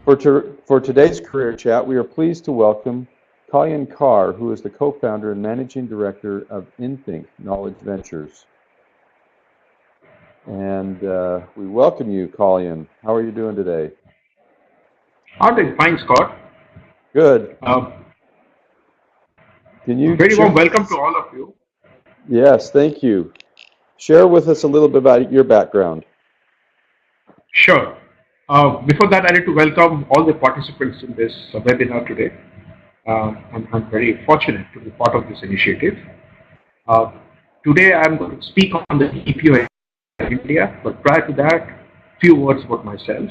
For today's career chat, we are pleased to welcome Kalyan Kar, who is the co-founder and managing director of Inthink Knowledge Ventures. And we welcome you, Kalyan. How are you doing today? I'm doing fine, Scott. Good. Can you Very warm welcome to all of you. Yes, thank you. Share with us a little bit about your background. Sure. Before that, I need to welcome all the participants in this webinar today. I'm very fortunate to be part of this initiative. Today, I'm going to speak on the BPO in India, but prior to that, few words about myself.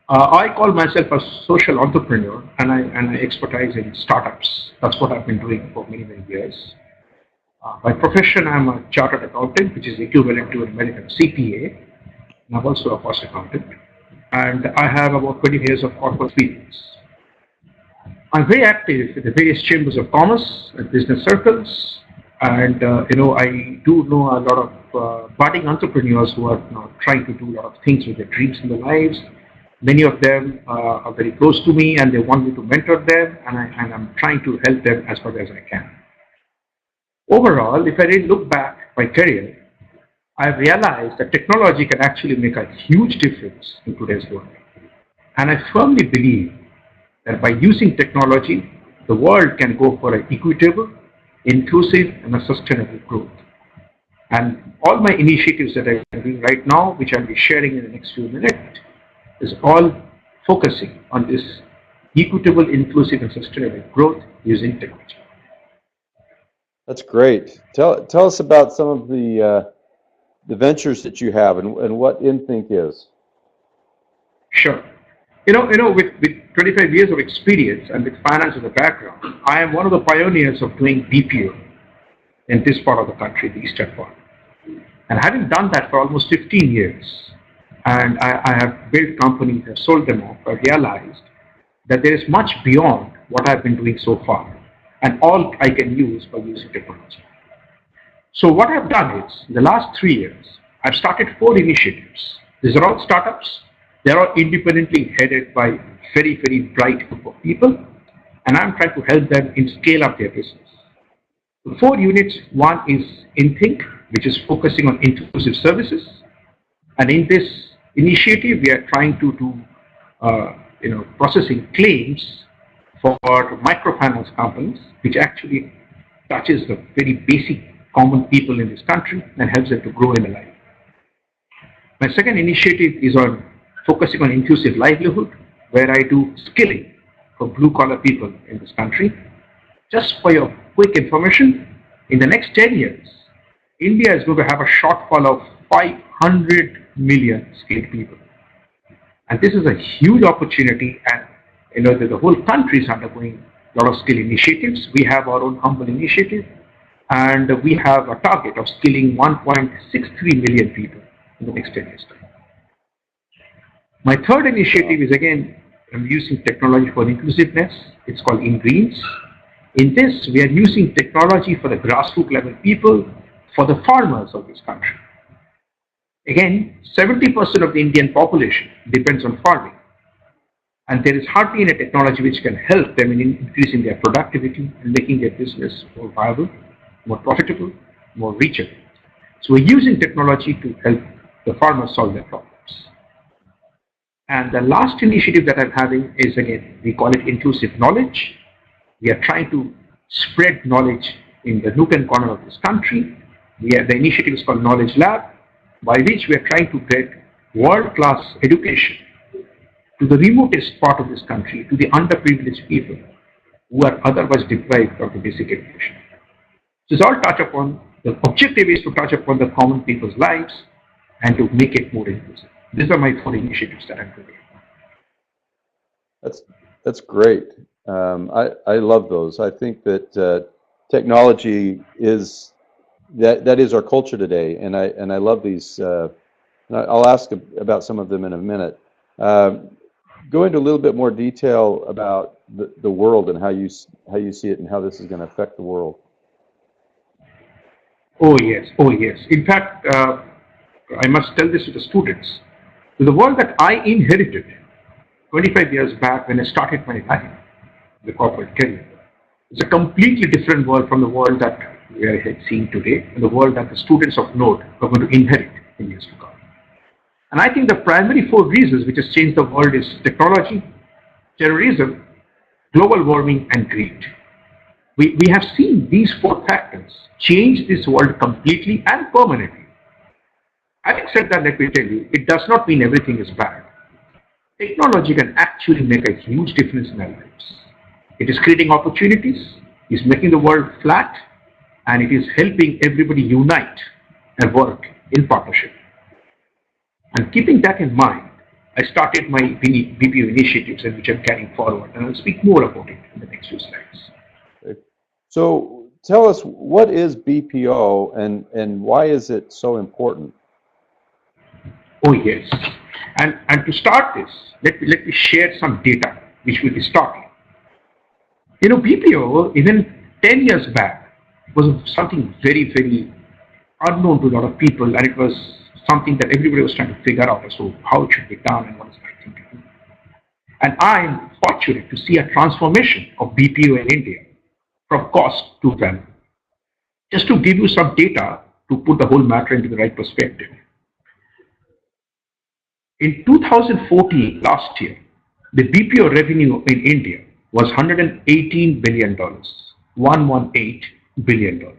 I call myself a social entrepreneur, and I expertise in startups. That's what I've been doing for many, many years. By profession, I'm a chartered accountant, which is equivalent to an American CPA. And I'm also a cost accountant, and I have about 20 years of corporate experience. I'm very active in the various chambers of commerce and business circles, and I do know a lot of budding entrepreneurs who are trying to do a lot of things with their dreams in their lives. Many of them are very close to me, and they want me to mentor them, and I'm trying to help them as far as I can. Overall, if I really look back my career, I've realized that technology can actually make a huge difference in today's world. And I firmly believe that by using technology, the world can go for an equitable, inclusive, and a sustainable growth. And all my initiatives that I'm doing right now, which I'll be sharing in the next few minutes, is all focusing on this equitable, inclusive, and sustainable growth using technology. That's great. Tell us about some of the ventures that you have and what Inthink is. Sure. With 25 years of experience and with finance as a background, I am one of the pioneers of doing BPO in this part of the country, the eastern part. And having done that for almost 15 years, and I have built companies and sold them off, I realized that there is much beyond what I've been doing so far, and all I can use by using technology. So what I've done is, in the last 3 years, I've started 4 initiatives. These are all startups. They're all independently headed by very, very bright group of people, and I'm trying to help them in scale up their business. The 4 units, one is Inthink, which is focusing on inclusive services. And in this initiative, we are trying to do processing claims for microfinance companies, which actually touches the very basic common people in this country and helps them to grow in life. My second initiative is on focusing on inclusive livelihood, where I do skilling for blue-collar people in this country. Just for your quick information, in the next 10 years, India is going to have a shortfall of 500 million skilled people. And this is a huge opportunity, and the whole country is undergoing a lot of skill initiatives. We have our own humble initiative, and we have a target of skilling 1.63 million people in the next 10 years. My third initiative is, again, I'm using technology for inclusiveness. It's called InGreens. In this, we are using technology for the grassroots level people, for the farmers of this country. Again, 70% of the Indian population depends on farming. And there is hardly any technology which can help them in increasing their productivity and making their business more viable, more profitable, more reachable. So we're using technology to help the farmers solve their problems. And the last initiative that I'm having is, again, we call it inclusive knowledge. We are trying to spread knowledge in the nook and corner of this country. The initiative is called Knowledge Lab, by which we are trying to get world-class education to the remotest part of this country, to the underprivileged people who are otherwise deprived of the basic education. So it's all touch upon, the objective is to touch upon the common people's lives and to make it more inclusive. These are my 4 initiatives that I'm doing. That's great. I love those. I think that technology is that is our culture today, and I love these. I'll ask about some of them in a minute. Go into a little bit more detail about the world and how you see it and how this is going to affect the world. Oh yes. In fact, I must tell this to the students. The world that I inherited 25 years back when I started my life, the corporate career. It's a completely different world from the world that we are seeing today, and the world that the students of Knod are going to inherit in years to come. And I think the primary four reasons which has changed the world is technology, terrorism, global warming, and greed. We have seen these four factors change this world completely and permanently. Having said that, let me tell you, it does not mean everything is bad. Technology can actually make a huge difference in our lives. It is creating opportunities, it is making the world flat, and it is helping everybody unite and work in partnership. And keeping that in mind, I started my BPO initiatives and which I'm carrying forward, and I'll speak more about it in the next few slides. Okay. So tell us, what is BPO and why is it so important? Oh yes, and to start this, let me share some data which will be starting. You know, BPO even 10 years back was something very unknown to a lot of people, and it was something that everybody was trying to figure out as to how it should be done and what is the right thing to do. And I'm fortunate to see a transformation of BPO in India from cost to value. Just to give you some data to put the whole matter into the right perspective. In 2014, last year, the BPO revenue in India was $118 billion, $118 billion,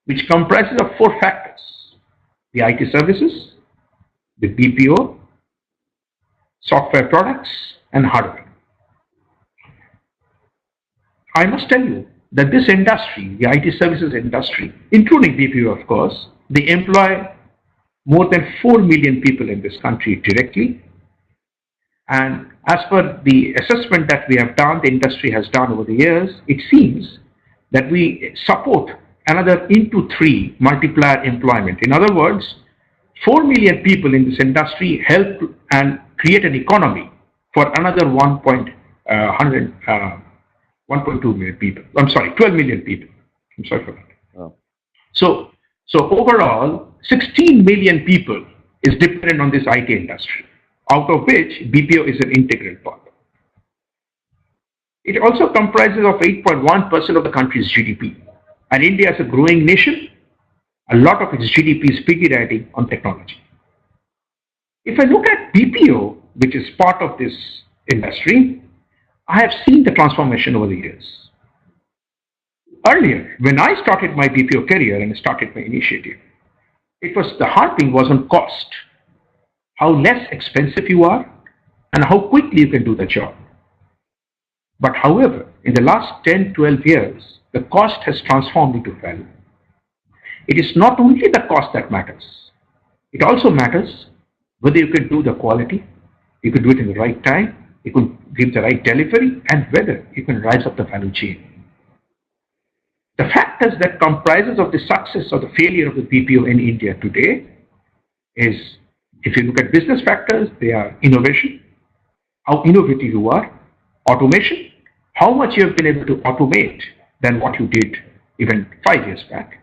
which comprises of four factors: the IT services, the BPO, software products, and hardware. I must tell you that this industry, the IT services industry, including BPO of course, they employ more than 4 million people in this country directly. And as per the assessment that we have done, the industry has done over the years, it seems that we support another into 3 multiplier employment. In other words, 4 million people in this industry help and create an economy for another 1.2 million people. I'm sorry, 12 million people. I'm sorry for that. Oh. So overall, 16 million people is dependent on this IT industry, out of which BPO is an integral part. It also comprises of 8.1% of the country's GDP. And India is a growing nation. A lot of its GDP is piggyback on technology. If I look at BPO, which is part of this industry, I have seen the transformation over the years. Earlier, when I started my BPO career and started my initiative, the hard thing was on cost. How less expensive you are and how quickly you can do the job. But however, in the last 10, 12 years, the cost has transformed into value. It is not only the cost that matters. It also matters whether you can do the quality, you can do it in the right time, you can give the right delivery, and whether you can rise up the value chain. The factors that comprises of the success or the failure of the BPO in India today is, if you look at business factors, they are innovation, how innovative you are, automation, how much you have been able to automate than what you did even 5 years back,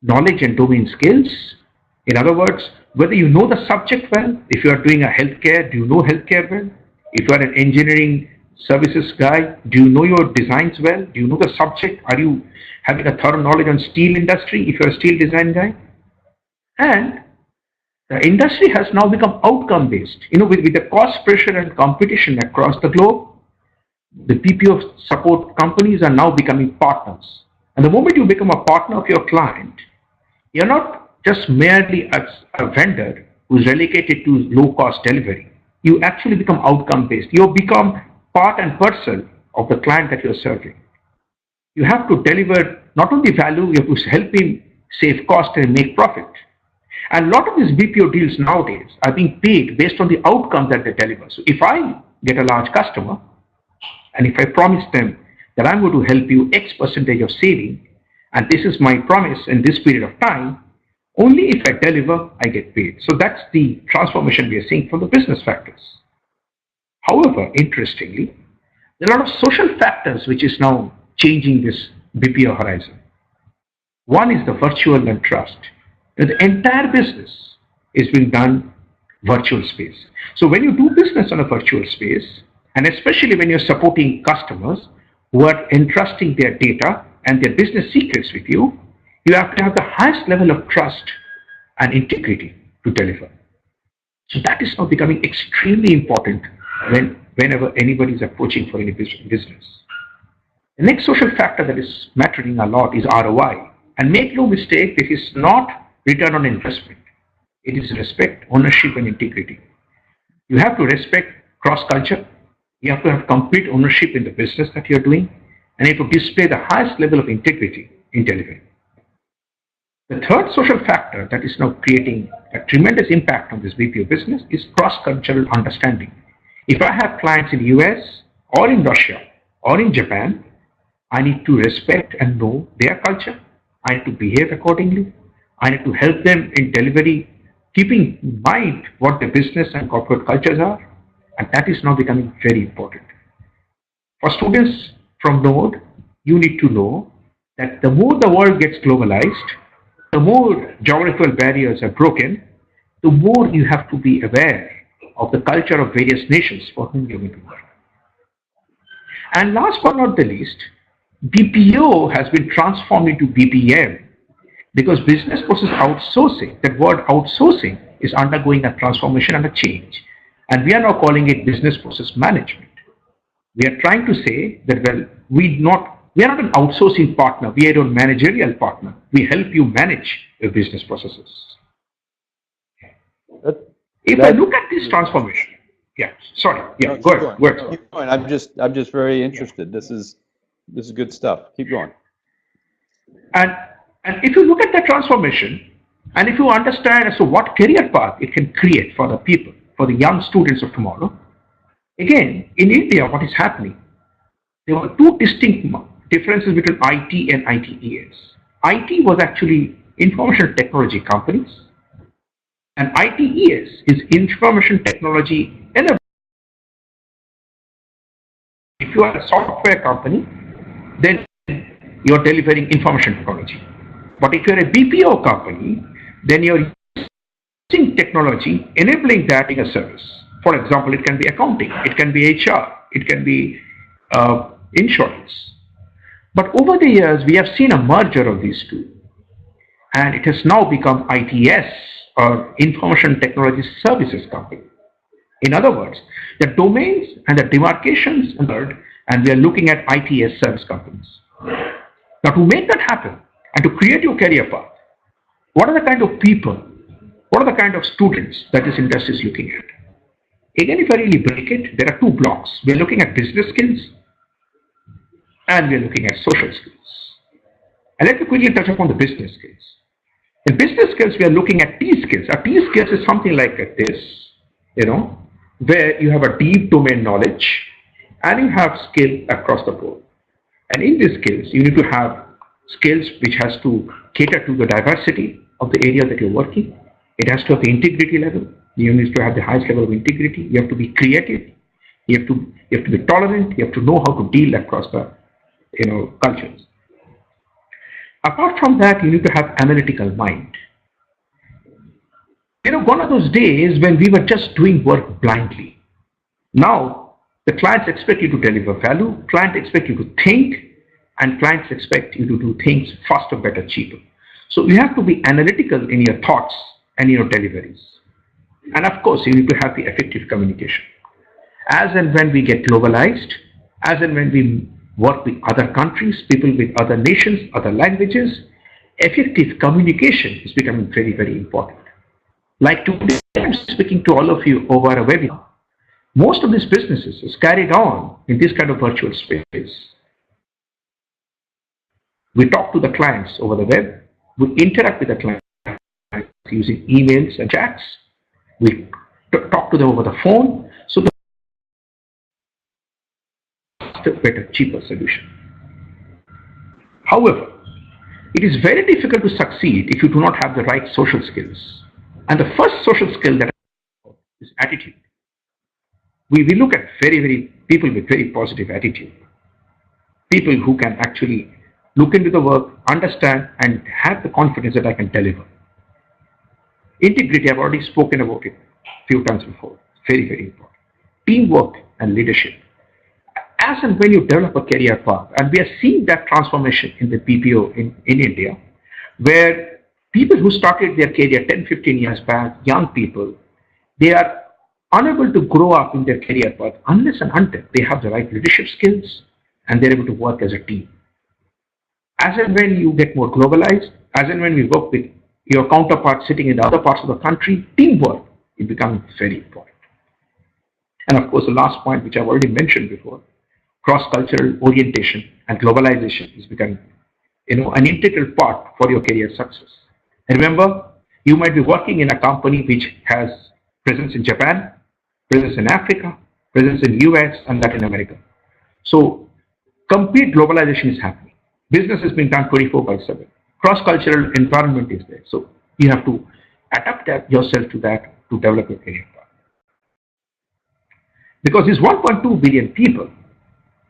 knowledge and domain skills. In other words, whether you know the subject well, if you are doing a healthcare, do you know healthcare well? If you are an engineering services guy, do you know your designs well? Do you know the subject? Are you having a thorough knowledge on steel industry if you're a steel design guy? And the industry has now become outcome based. You know, with the cost pressure and competition across the globe, the BPO support companies are now becoming partners. And the moment you become a partner of your client, you're not just merely a vendor who's relegated to low cost delivery. You actually become outcome based. You become part and parcel of the client that you're serving. You have to deliver not only value, you have to help him save cost and make profit. And a lot of these BPO deals nowadays are being paid based on the outcome that they deliver. So if I get a large customer, and if I promise them that I'm going to help you X percentage of saving, and this is my promise in this period of time, only if I deliver, I get paid. So that's the transformation we are seeing from the business factors. However, interestingly, there are a lot of social factors which is now changing this BPO horizon. One is the virtual and trust. And the entire business is being done virtual space. So when you do business on a virtual space, and especially when you're supporting customers who are entrusting their data and their business secrets with you, you have to have the highest level of trust and integrity to deliver. So that is now becoming extremely important whenever anybody is approaching for any business. The next social factor that is mattering a lot is ROI. And make no mistake, this is not return on investment. It is respect, ownership, and integrity. You have to respect cross-culture. You have to have complete ownership in the business that you're doing. And you have to display the highest level of integrity in delivering. The third social factor that is now creating a tremendous impact on this BPO business is cross-cultural understanding. If I have clients in the US or in Russia or in Japan, I need to respect and know their culture. I need to behave accordingly. I need to help them in delivery, keeping in mind what the business and corporate cultures are. And that is now becoming very important. For students from Knod, you need to know that the more the world gets globalized, the more geographical barriers are broken, the more you have to be aware of the culture of various nations for whom you're going to work. And last but not the least, BPO has been transformed into BPM because business process outsourcing, that word outsourcing, is undergoing a transformation and a change. And we are now calling it business process management. We are trying to say that, well, we are not an outsourcing partner, we are a managerial partner. We help you manage your business processes. If I look at this transformation, go ahead. Keep going. I'm just very interested. This is good stuff. Keep going. And if you look at the transformation, and if you understand as to what career path it can create for the people, for the young students of tomorrow, again, in India, what is happening? There were two distinct differences between IT and ITES. IT was actually information technology companies, and ITES is information technology enterprise. If you are a software company, then you are delivering information technology. But if you are a BPO company, then you are using technology, enabling that in a service. For example, it can be accounting, it can be HR, it can be insurance. But over the years, we have seen a merger of these two. And it has now become ITS, or Information Technology Services Company. In other words, the domains and the demarcations and we are looking at ITS service companies. Now, to make that happen and to create your career path, what are the kind of people, what are the kind of students that this industry is looking at? Again, if I really break it, there are two blocks. We are looking at business skills and we are looking at social skills. And let me quickly touch upon the business skills. In business skills, we are looking at T skills. A T skills is something like this, where you have a deep domain knowledge and you have skill across the board. And in these skills, you need to have skills which has to cater to the diversity of the area that you're working. It has to have the integrity level. You need to have the highest level of integrity. You have to be creative. You have to be tolerant. You have to know how to deal across the cultures. Apart from that, you need to have analytical mind. One of those days when we were just doing work blindly. Now, the clients expect you to deliver value, clients expect you to think, and clients expect you to do things faster, better, cheaper. So you have to be analytical in your thoughts and your deliveries. And of course, you need to have the effective communication. As and when we get globalized, as and when we work with other countries, people with other nations, other languages, effective communication is becoming very, very important. Like today, I'm speaking to all of you over a webinar. Most of these businesses is carried on in this kind of virtual space. We talk to the clients over the web. We interact with the clients using emails and chats. We talk to them over the phone. So the better, cheaper solution. However, it is very difficult to succeed if you do not have the right social skills. And the first social skill that is attitude. We look at very people with very positive attitude. People who can actually look into the work, understand, and have the confidence that I can deliver. Integrity, I've already spoken about it. few times before. Very, very important. Teamwork and leadership. As and when you develop a career path, and we are seeing that transformation in the BPO in India, where people who started their career 10, 15 years back, young people, they are unable to grow up in their career path unless and until they have the right leadership skills and they're able to work as a team. As and when you get more globalized, as and when we work with your counterparts sitting in the other parts of the country, teamwork is becoming very important. And of course, the last point, which I've already mentioned before, cross-cultural orientation and globalization is becoming, an integral part for your career success. And remember, you might be working in a company which has presence in Japan, presence in Africa, presence in US and Latin America. So complete globalization is happening. Business is being done 24/7. Cross-cultural environment is there. So you have to adapt yourself to that to develop your career path. Because these 1.2 billion people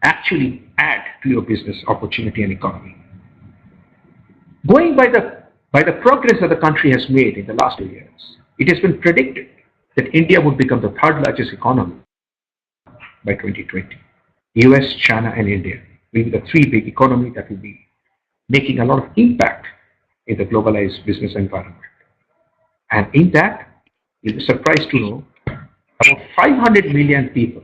actually add to your business opportunity and economy. Going by the progress that the country has made in the last 2 years, it has been predicted that India would become the third largest economy by 2020. US, China, and India will be the three big economies that will be making a lot of impact in the globalized business environment. And in that, you'll be surprised to know about 500 million people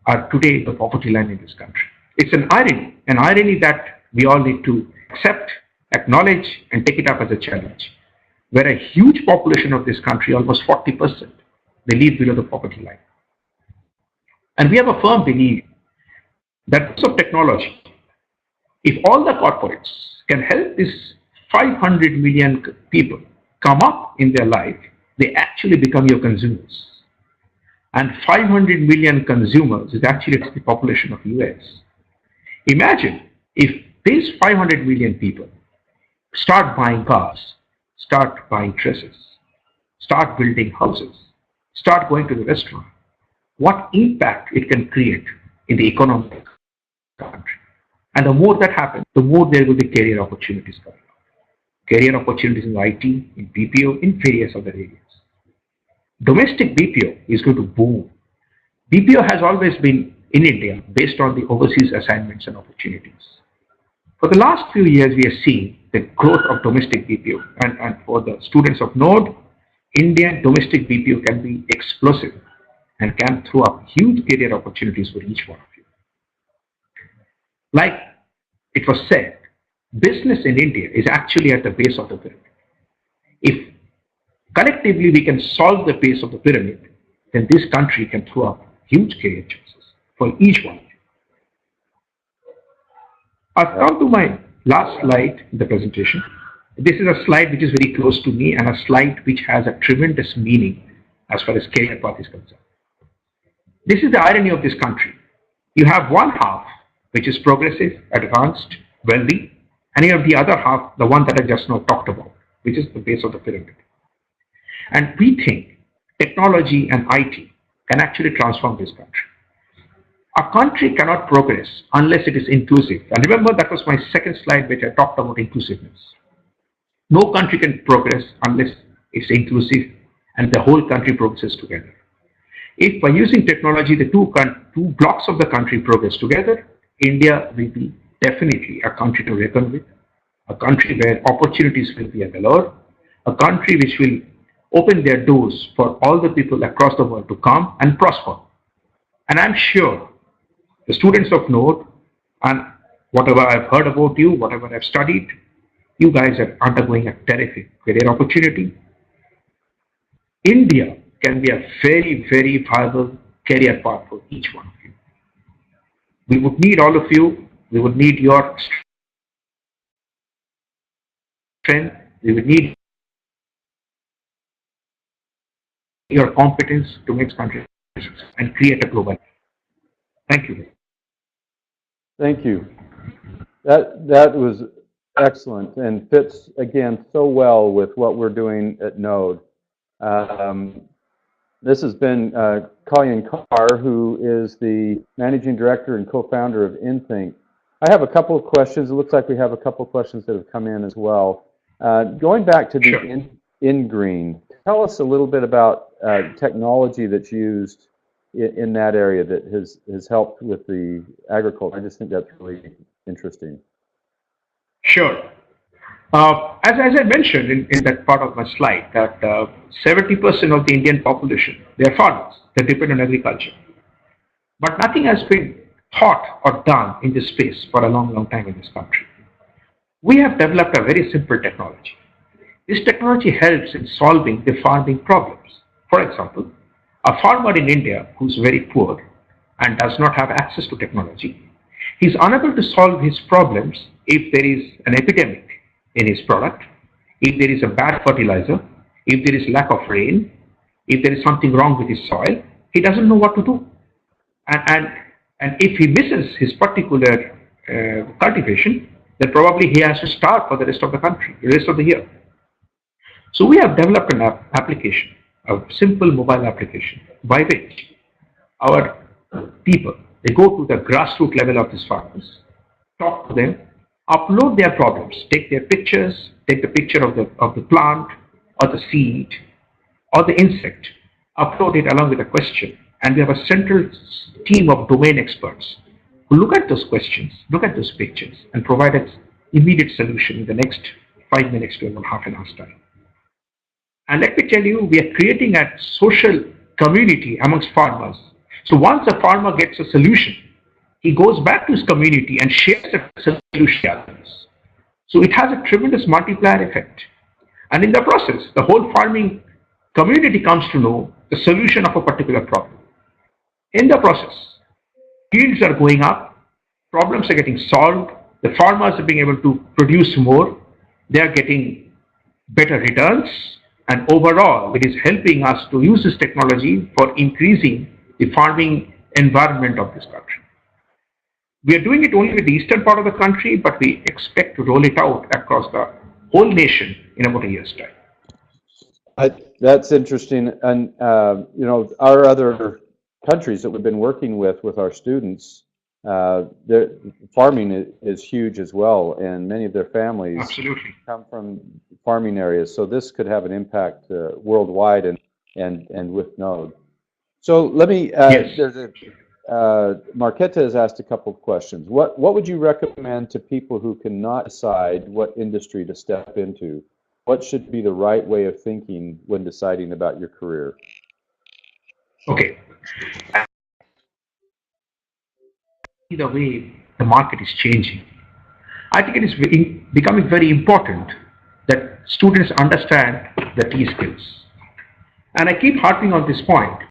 are today the poverty line in this country. It's an irony that we all need to accept, acknowledge, and take it up as a challenge, where a huge population of this country, almost 40%, they live below the poverty line. And we have a firm belief that because of technology, if all the corporates can help these 500 million people come up in their life, they actually become your consumers. And 500 million consumers is actually the population of US. Imagine if these 500 million people start buying cars, start buying dresses, start building houses, start going to the restaurant, what impact it can create in the economy of the country. And the more that happens, the more there will be career opportunities coming up. Career opportunities in IT, in BPO, in various other areas. Domestic BPO is going to boom. BPO has always been in India based on the overseas assignments and opportunities. For the last few years, we are seeing the growth of domestic BPO. And for the students of Knod, Indian domestic BPO can be explosive and can throw up huge career opportunities for each one of you. Like it was said, business in India is actually at the base of the pyramid. If collectively we can solve the base of the pyramid, then this country can throw up huge career chances for each one of you. I've come to my last slide in the presentation. This is a slide which is very close to me and a slide which has a tremendous meaning as far as career path is concerned. This is the irony of this country. You have one half which is progressive, advanced, wealthy, and you have the other half, the one that I just now talked about, which is the base of the pyramid. And we think technology and IT can actually transform this country. A country cannot progress unless it is inclusive. And remember, that was my second slide which I talked about inclusiveness. No country can progress unless it's inclusive and the whole country progresses together. If by using technology the two blocks of the country progress together, India will be definitely a country to reckon with, a country where opportunities will be a galore, a country which will open their doors for all the people across the world to come and prosper. And I'm sure the students of Knod and whatever I've heard about you, whatever I've studied, you guys are undergoing a terrific career opportunity. India can be a very, very viable career path for each one of you. We would need all of you. We would need your strength. We would need your competence to make countries and create a global. Thank you. Thank you. That was excellent and fits again so well with what we're doing at Knod. This has been Kalyan Kar, who is the managing director and co-founder of Inthink. I have a couple of questions. It looks like we have a couple of questions that have come in as well. Going back to the in green Tell us a little bit about technology that's used in that area that has helped with the agriculture. I just think that's really interesting. Sure. As I mentioned in that part of my slide, that 70% of the Indian population, they are farmers. They depend on agriculture. But nothing has been thought or done in this space for a long, long time in this country. We have developed a very simple technology. This technology helps in solving the farming problems. For example, a farmer in India who's very poor and does not have access to technology, he's unable to solve his problems if there is an epidemic in his product, if there is a bad fertilizer, if there is lack of rain, if there is something wrong with his soil, he doesn't know what to do. And if he misses his particular cultivation, then probably he has to start for the rest of the country, the rest of the year. So we have developed an application, a simple mobile application, by which our people, they go to the grassroots level of these farmers, talk to them, upload their problems, take their pictures, take the picture of the plant or the seed or the insect, upload it along with a question, and we have a central team of domain experts who look at those questions, look at those pictures, and provide an immediate solution in the next 5 minutes to about half an hour's time. And let me tell you, we are creating a social community amongst farmers. So once a farmer gets a solution, he goes back to his community and shares the solution with others. So it has a tremendous multiplier effect. And in the process, the whole farming community comes to know the solution of a particular problem. In the process, yields are going up, problems are getting solved, the farmers are being able to produce more, they are getting better returns, and overall, it is helping us to use this technology for increasing the farming environment of this country. We are doing it only with the eastern part of the country, but we expect to roll it out across the whole nation in about a year's time. That's interesting. And, our other countries that we've been working with our students, their farming is huge as well, and many of their families Absolutely come from farming areas. So this could have an impact worldwide and with Knod. So let me. Yes. Marquetta has asked a couple of questions. What would you recommend to people who cannot decide what industry to step into? What should be the right way of thinking when deciding about your career? Okay. The way the market is changing, I think it is becoming very important that students understand the key skills. And I keep harping on this point.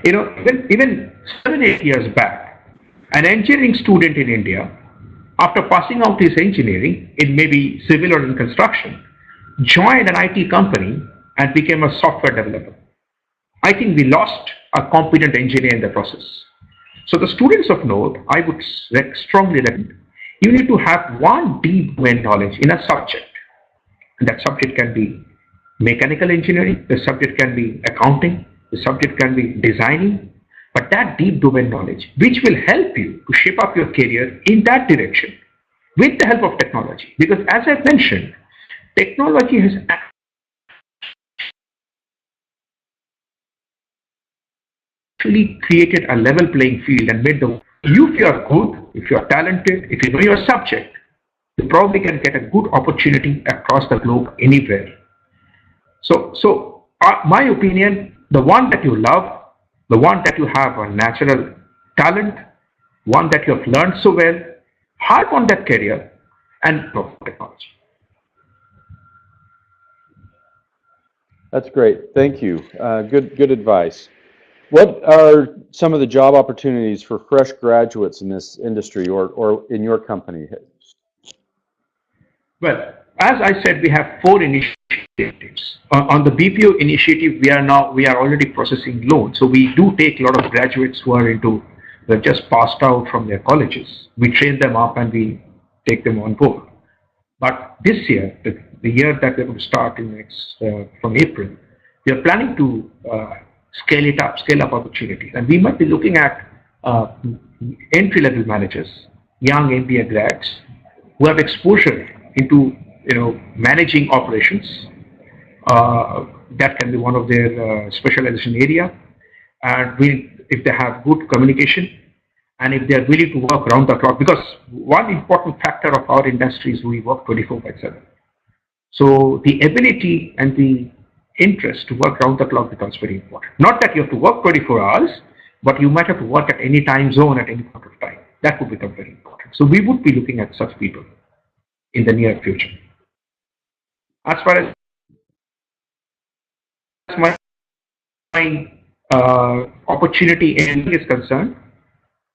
Even 7-8 years back, an engineering student in India, after passing out his engineering, it may be civil or in construction, joined an IT company and became a software developer. I think we lost a competent engineer in the process. So the students of Knod, I would strongly recommend, you need to have one deep domain knowledge in a subject. And that subject can be mechanical engineering, the subject can be accounting, the subject can be designing, but that deep domain knowledge, which will help you to shape up your career in that direction with the help of technology. Because as I mentioned, technology has actually created a level playing field and made if you are good, if you are talented, if you know your subject, you probably can get a good opportunity across the globe anywhere. So my opinion, the one that you love, the one that you have a natural talent, one that you have learned so well, harp on that career and go for technology. That's great. Thank you. Good advice. What are some of the job opportunities for fresh graduates in this industry or in your company? Well, as I said, we have 4 initiatives. On the BPO initiative, we are already processing loans. So we do take a lot of graduates who are just passed out from their colleges. We train them up and we take them on board. But this year, the year that we're going to start from April, we are planning to scale up opportunities. And we might be looking at entry-level managers, young MBA grads who have exposure into managing operations. That can be one of their specialization area. And if they have good communication, and if they are willing to work around the clock, because one important factor of our industry is we work 24/7. So the ability and the interest to work around the clock becomes very important. Not that you have to work 24 hours, but you might have to work at any time zone at any point of time. That would become very important. So we would be looking at such people in the near future. As far as my opportunity in is concerned,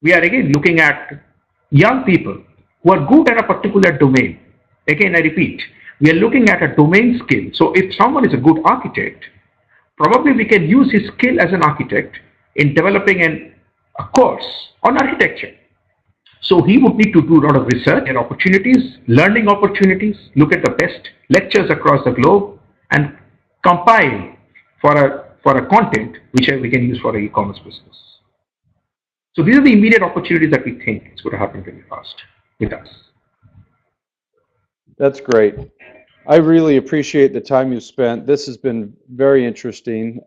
we are again looking at young people who are good at a particular domain. Again, I repeat, we are looking at a domain skill. So if someone is a good architect, probably we can use his skill as an architect in developing a course on architecture. So he would need to do a lot of research and opportunities, learning opportunities, look at the best lectures across the globe, and compile for a content which we can use for an e-commerce business. So these are the immediate opportunities that we think is going to happen very fast with us. That's great. I really appreciate the time you spent. This has been very interesting.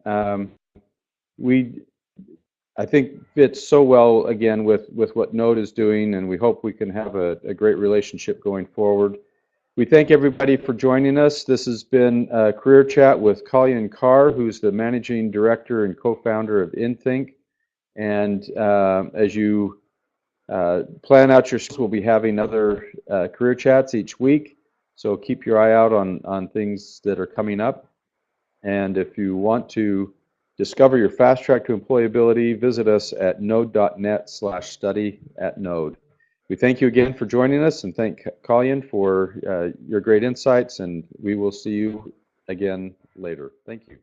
I think fits so well again with what Knod is doing, and we hope we can have a great relationship going forward. We thank everybody for joining us. This has been a Career Chat with Kalyan Kar, who's the Managing Director and Co-founder of Inthink. And as you plan out your schedule, we'll be having other career chats each week. So keep your eye out on things that are coming up. And if you want to discover your fast track to employability, visit us at knod.net/study@Knod. We thank you again for joining us, and thank Kalyan for your great insights, and we will see you again later. Thank you.